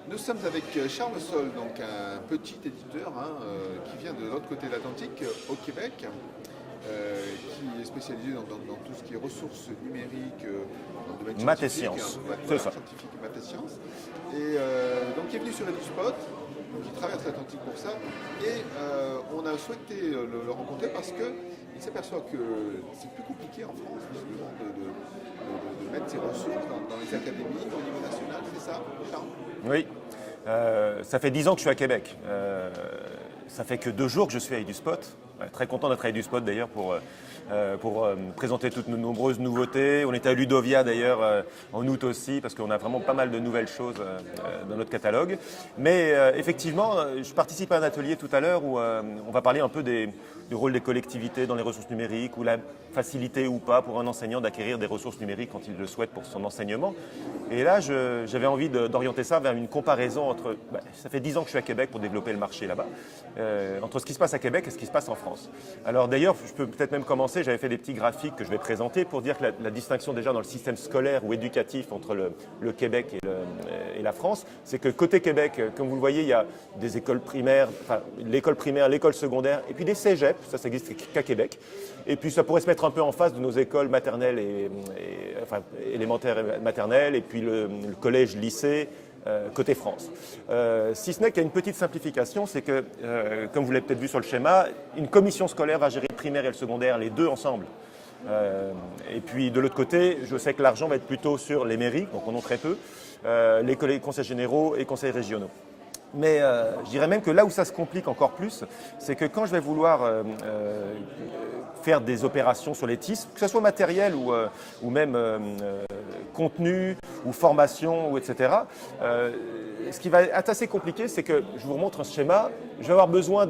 Nous sommes avec Charles Sol, donc un petit éditeur qui vient de l'autre côté de l'Atlantique, au Québec, qui est spécialisé dans tout ce qui est ressources numériques, dans le domaine Maths et scientifique, sciences, voilà, c'est ça. scientifique et maths et sciences. Et donc il est venu sur EduSpot, donc il traverse l'Atlantique pour ça, et on a souhaité le rencontrer parce qu'il s'aperçoit que c'est plus compliqué en France justement de mettre ses ressources dans les académies au niveau national, c'est ça, Charles? Oui, ça fait 10 ans que je suis à Québec. Ça fait que 2 jours que je suis à EduSpot. Très content d'être à EduSpot d'ailleurs pour présenter toutes nos nombreuses nouveautés. On était à Ludovia d'ailleurs en août aussi parce qu'on a vraiment pas mal de nouvelles choses dans notre catalogue. Mais effectivement, je participe à un atelier tout à l'heure où on va parler un peu du rôle des collectivités dans les ressources numériques, ou la facilité ou pas pour un enseignant d'acquérir des ressources numériques quand il le souhaite pour son enseignement. Et là, j'avais envie d'orienter ça vers une comparaison entre... ça fait 10 ans que je suis à Québec pour développer le marché là-bas, entre ce qui se passe à Québec et ce qui se passe en France. Alors d'ailleurs, je peux peut-être même commencer, j'avais fait des petits graphiques que je vais présenter pour dire que la distinction déjà dans le système scolaire ou éducatif entre le Québec et la France, c'est que côté Québec, comme vous le voyez, il y a des écoles primaires, enfin l'école primaire, l'école secondaire, et puis des cégeps, ça n'existe qu'à Québec. Et puis ça pourrait se mettre un peu en face de nos écoles maternelles enfin élémentaires et maternelles, et puis le collège, lycée, côté France. Si ce n'est qu'il y a une petite simplification, c'est que, comme vous l'avez peut-être vu sur le schéma, une commission scolaire va gérer le primaire et le secondaire, les deux ensemble. Et puis de l'autre côté, je sais que l'argent va être plutôt sur les mairies, donc on en a très peu, les conseils généraux et conseils régionaux. Mais je dirais même que là où ça se complique encore plus, c'est que quand je vais vouloir faire des opérations sur les TIS, que ce soit matériel ou même contenu ou formation, ou etc., ce qui va être assez compliqué, c'est que, je vous remontre un schéma, je vais avoir besoin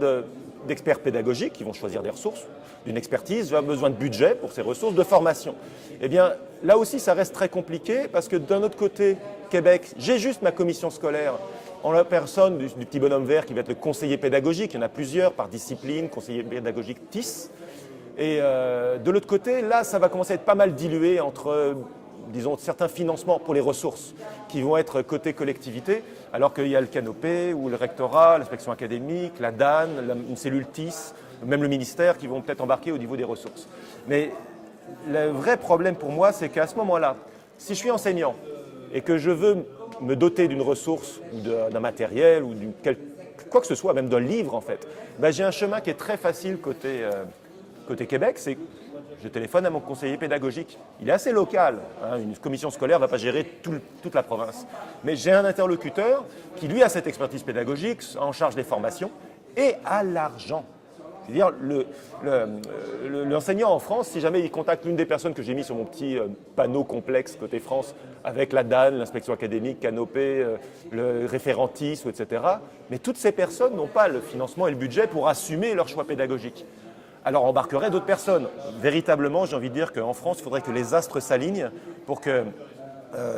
d'experts pédagogiques qui vont choisir des ressources, d'une expertise, je vais avoir besoin de budget pour ces ressources, de formation. Eh bien, là aussi, ça reste très compliqué parce que d'un autre côté, Québec, j'ai juste ma commission scolaire en la personne du petit bonhomme vert qui va être le conseiller pédagogique. Il y en a plusieurs par discipline, conseiller pédagogique TIS. Et de l'autre côté, là, ça va commencer à être pas mal dilué entre, disons, certains financements pour les ressources qui vont être côté collectivité, alors qu'il y a le canopé ou le rectorat, l'inspection académique, la DAN, une cellule TIS, même le ministère qui vont peut-être embarquer au niveau des ressources. Mais le vrai problème pour moi, c'est qu'à ce moment-là, si je suis enseignant et que je veux me doter d'une ressource ou d'un matériel ou quoi que ce soit, même d'un livre en fait, j'ai un chemin qui est très facile côté Québec, c'est que je téléphone à mon conseiller pédagogique. Il est assez local, hein, une commission scolaire ne va pas gérer toute la province. Mais j'ai un interlocuteur qui lui a cette expertise pédagogique, en charge des formations et a l'argent. C'est-à-dire, l'enseignant en France, si jamais il contacte l'une des personnes que j'ai mis sur mon petit panneau complexe côté France, avec la DAN, l'inspection académique, Canopé, le référentisme, etc., mais toutes ces personnes n'ont pas le financement et le budget pour assumer leur choix pédagogique. Alors on embarquerait d'autres personnes. Véritablement, j'ai envie de dire qu'en France, il faudrait que les astres s'alignent pour que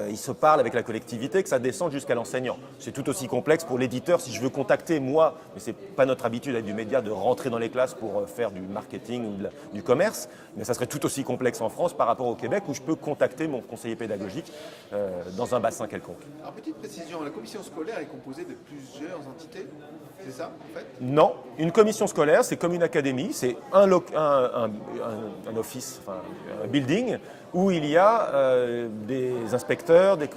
il se parle avec la collectivité, que ça descende jusqu'à l'enseignant. C'est tout aussi complexe pour l'éditeur. Si je veux contacter, moi, mais ce n'est pas notre habitude avec du média de rentrer dans les classes pour faire du marketing ou du commerce, mais ça serait tout aussi complexe en France par rapport au Québec où je peux contacter mon conseiller pédagogique dans un bassin quelconque. Alors, petite précision, la commission scolaire est composée de plusieurs entités, c'est ça en fait? Non, une commission scolaire, c'est comme une académie, c'est un office, enfin, un building, où il y a des inspecteurs, des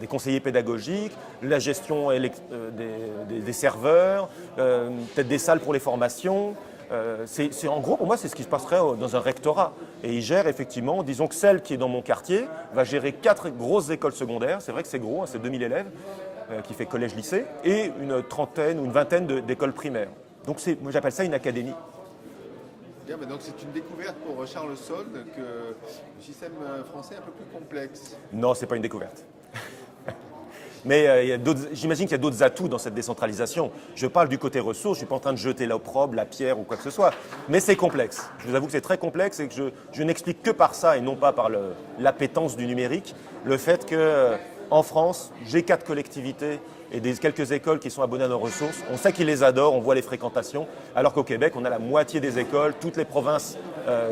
conseillers pédagogiques, la gestion des serveurs, peut-être des salles pour les formations. En gros, pour moi, c'est ce qui se passerait dans un rectorat. Et ils gèrent effectivement, disons que celle qui est dans mon quartier va gérer 4 grosses écoles secondaires, c'est vrai que c'est gros, hein, c'est 2000 élèves, qui fait collège-lycée, et une trentaine ou une vingtaine d'écoles primaires. Donc moi j'appelle ça une académie. Bien, mais donc c'est une découverte pour Charles Sol que le système français est un peu plus complexe. Non, ce n'est pas une découverte. Mais j'imagine qu'il y a d'autres atouts dans cette décentralisation. Je parle du côté ressources, je ne suis pas en train de jeter l'opprobre, la pierre ou quoi que ce soit. Mais c'est complexe. Je vous avoue que c'est très complexe et que je n'explique que par ça et non pas par l'appétence du numérique. Le fait qu'en France, j'ai 4 collectivités et quelques écoles qui sont abonnées à nos ressources. On sait qu'ils les adorent, on voit les fréquentations. Alors qu'au Québec, on a la moitié des écoles. Toutes les provinces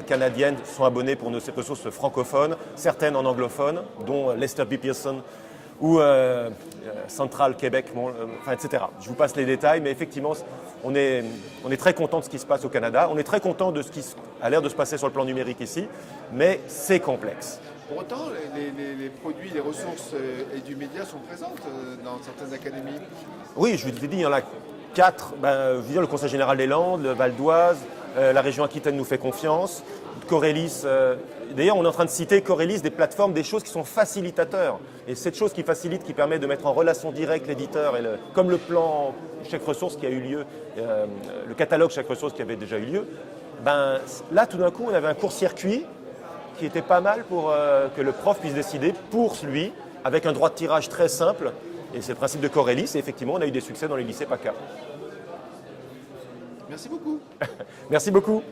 canadiennes sont abonnées pour nos ressources francophones, certaines en anglophone, dont Lester B. Pearson ou Central Québec, enfin, etc. Je vous passe les détails, mais effectivement, on est très content de ce qui se passe au Canada. On est très content de ce qui a l'air de se passer sur le plan numérique ici, mais c'est complexe. Pour autant, les produits, les ressources et du média sont présentes dans certaines académies. Oui, je vous ai dit, il y en a 4. Je veux dire, le Conseil général des Landes, le Val d'Oise, la région Aquitaine nous fait confiance, Corélis. D'ailleurs, on est en train de citer Corélis, des plateformes, des choses qui sont facilitateurs. Et cette chose qui facilite, qui permet de mettre en relation directe l'éditeur, comme le plan chaque ressource qui a eu lieu, le catalogue chaque ressource qui avait déjà eu lieu, là, tout d'un coup, on avait un court-circuit qui était pas mal pour que le prof puisse décider pour lui, avec un droit de tirage très simple. Et c'est le principe de Corélis, et effectivement, on a eu des succès dans les lycées PACA. Merci beaucoup. Merci beaucoup.